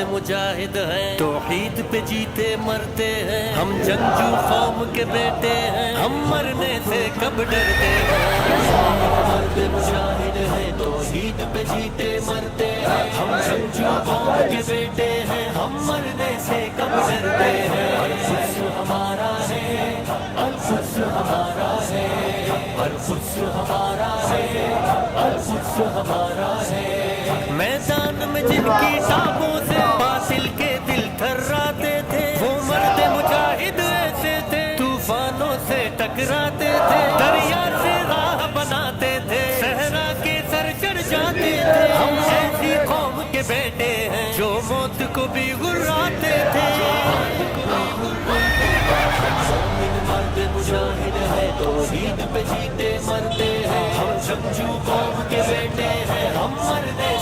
मुजाहिद हैं, तौहीद पे जीते मरते हैं। हम जंगजू कौम के बेटे हैं, हम मरने से कब डरते हैं। मर्द मुजाहिद हैं, तौहीद पे जीते मरते हैं। हम जंगजू कौम के बेटे हैं, हम मरने से कब डरते हैं। अल-कुद्स हमारा है, अल-कुद्स हमारा है, अल-कुद्स हमारा है, अल-कुद्स हमारा है। मैदान में जिनकी टापों से बातिल के दिल थर्राते थे, वो मर्द मुजाहिद ऐसे थे, तूफानों से टकराते थे, दरिया से राह बनाते थे, सहरा के सर चढ़ जाते थे। हम ऐसी कौम के बेटे हैं जो मौत को भी गुर्राते थे। मर्द मुजाहिद है, तौहीद पे जीते मरते हैं। हम जंगजू कौम के बेटे हैं, हम मरने